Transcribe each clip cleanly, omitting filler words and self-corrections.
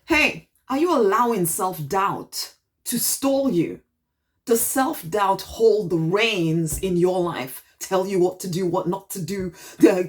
Hey, are you allowing self-doubt to stall you? Does self-doubt hold the reins in your life? Tell you what to do, what not to do,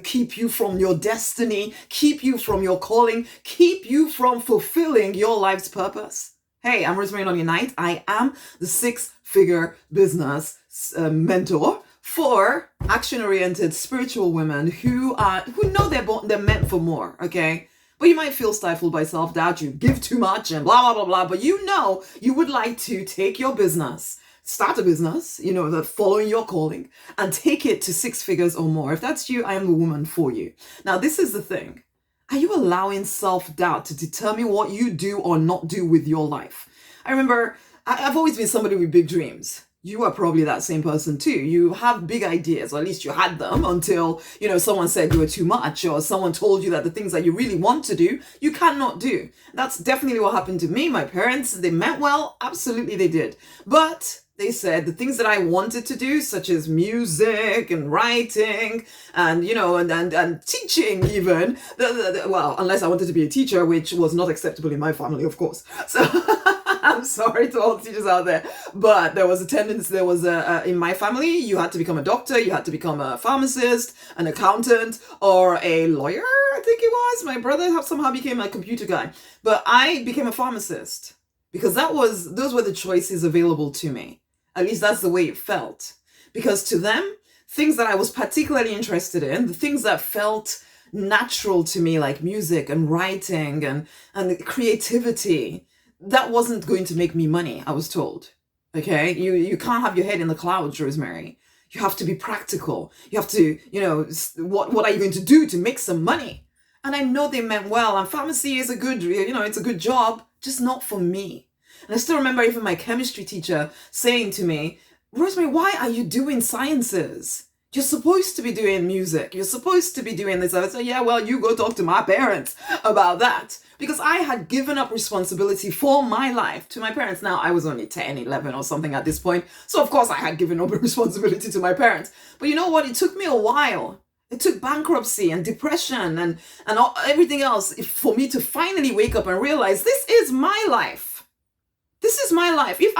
keep you from your destiny, keep you from your calling, keep you from fulfilling your life's purpose? Hey, I'm Rosemary Nonny. I am the six-figure business mentor for action-oriented spiritual women who know they're meant for more. Okay, but you might feel stifled by self-doubt. You give too much and blah blah blah blah. But you would like to take your business, start a business, following your calling, and take it to six figures or more. If that's you, I am the woman for you. Now, this is the thing. Are you allowing self-doubt to determine what you do or not do with your life? I remember I've always been somebody with big dreams. You are probably that same person too. You have big ideas, or at least you had them until, someone said you were too much, or someone told you that the things that you really want to do, you cannot do. That's definitely what happened to me. My parents, they meant well. Absolutely they did. But they said the things that I wanted to do, such as music and writing and, and teaching even, well, unless I wanted to be a teacher, which was not acceptable in my family, of course. So I'm sorry to all the teachers out there, but there was in my family, you had to become a doctor, you had to become a pharmacist, an accountant, or a lawyer, I think it was. My brother somehow became a computer guy, but I became a pharmacist because those were the choices available to me. At least that's the way it felt. Because to them, things that I was particularly interested in, the things that felt natural to me, like music and writing and creativity, that wasn't going to make me money, I was told. Okay? You can't have your head in the clouds, Rosemary. You have to be practical. You have to, what are you going to do to make some money? And I know they meant well, and pharmacy is it's a good job, just not for me. And I still remember even my chemistry teacher saying to me, Rosemary, why are you doing sciences? You're supposed to be doing music. You're supposed to be doing this. I would say, yeah, well, you go talk to my parents about that. Because I had given up responsibility for my life to my parents. Now, I was only 10, 11 or something at this point. So, of course, I had given up responsibility to my parents. But you know what? It took me a while. It took bankruptcy and depression and everything else for me to finally wake up and realize this is my life. This is my life. Am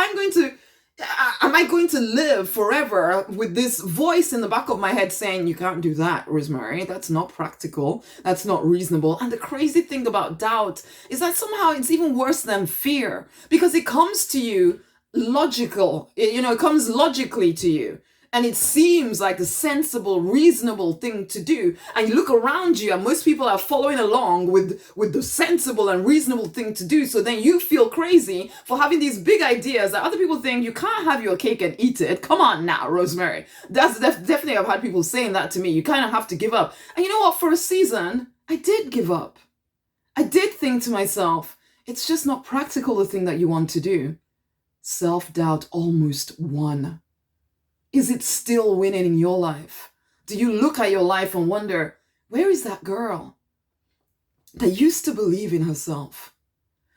I going to live forever with this voice in the back of my head saying, you can't do that, Rosemary. That's not practical. That's not reasonable. And the crazy thing about doubt is that somehow it's even worse than fear because it comes to you logical. It comes logically to you. And it seems like a sensible, reasonable thing to do. And you look around you and most people are following along with the sensible and reasonable thing to do. So then you feel crazy for having these big ideas that other people think you can't have your cake and eat it. Come on now, Rosemary. That's definitely, I've had people saying that to me. You kind of have to give up. And you know what? For a season, I did give up. I did think to myself, it's just not practical, the thing that you want to do. Self-doubt almost won. Is it still winning in your life? Do you look at your life and wonder, where is that girl that used to believe in herself,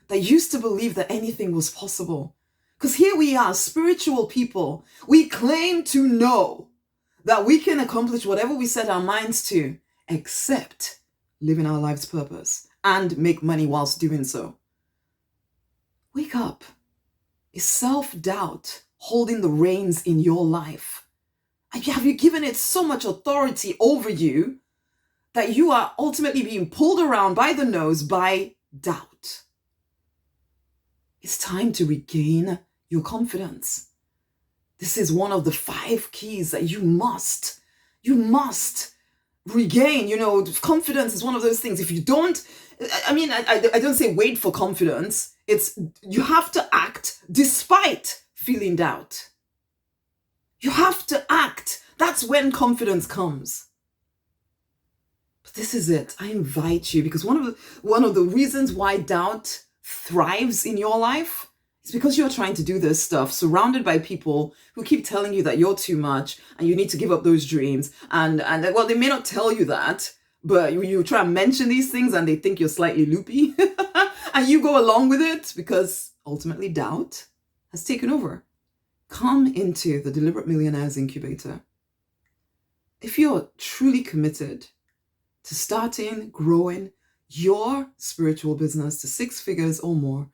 that used to believe that anything was possible? Because here we are, spiritual people. We claim to know that we can accomplish whatever we set our minds to, except living our life's purpose and make money whilst doing so. Wake up. Is self-doubt holding the reins in your life? Have you given it so much authority over you that you are ultimately being pulled around by the nose by doubt? It's time to regain your confidence. This is one of the 5 keys that you must regain. Confidence is one of those things. If you don't, I don't say wait for confidence. It's you have to act despite feeling doubt. You have to act. That's when confidence comes. But this is it. I invite you, because one of the reasons why doubt thrives in your life is because you're trying to do this stuff surrounded by people who keep telling you that you're too much and you need to give up those dreams. And well, they may not tell you that, but you try to mention these things and they think you're slightly loopy and you go along with it because ultimately doubt has taken over. Come into the Deliberate Millionaires Incubator. If you're truly committed to starting, growing your spiritual business to 6 figures or more,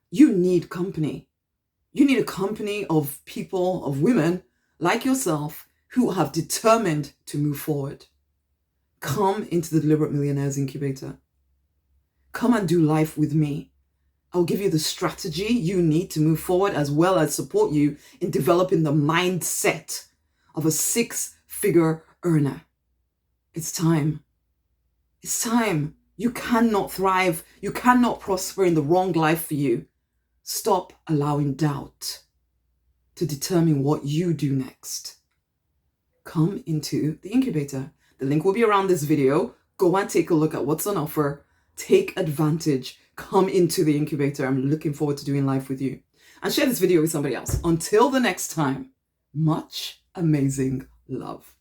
you need company. You need a company of people, of women like yourself who have determined to move forward. Come into the Deliberate Millionaires Incubator. Come and do life with me. I'll give you the strategy you need to move forward, as well as support you in developing the mindset of a 6-figure earner. It's time. It's time. You cannot thrive. You cannot prosper in the wrong life for you. Stop allowing doubt to determine what you do next. Come into the incubator. The link will be around this video. Go and take a look at what's on offer. Take advantage. Come into the incubator. I'm looking forward to doing life with you. And share this video with somebody else. Until the next time, much amazing love.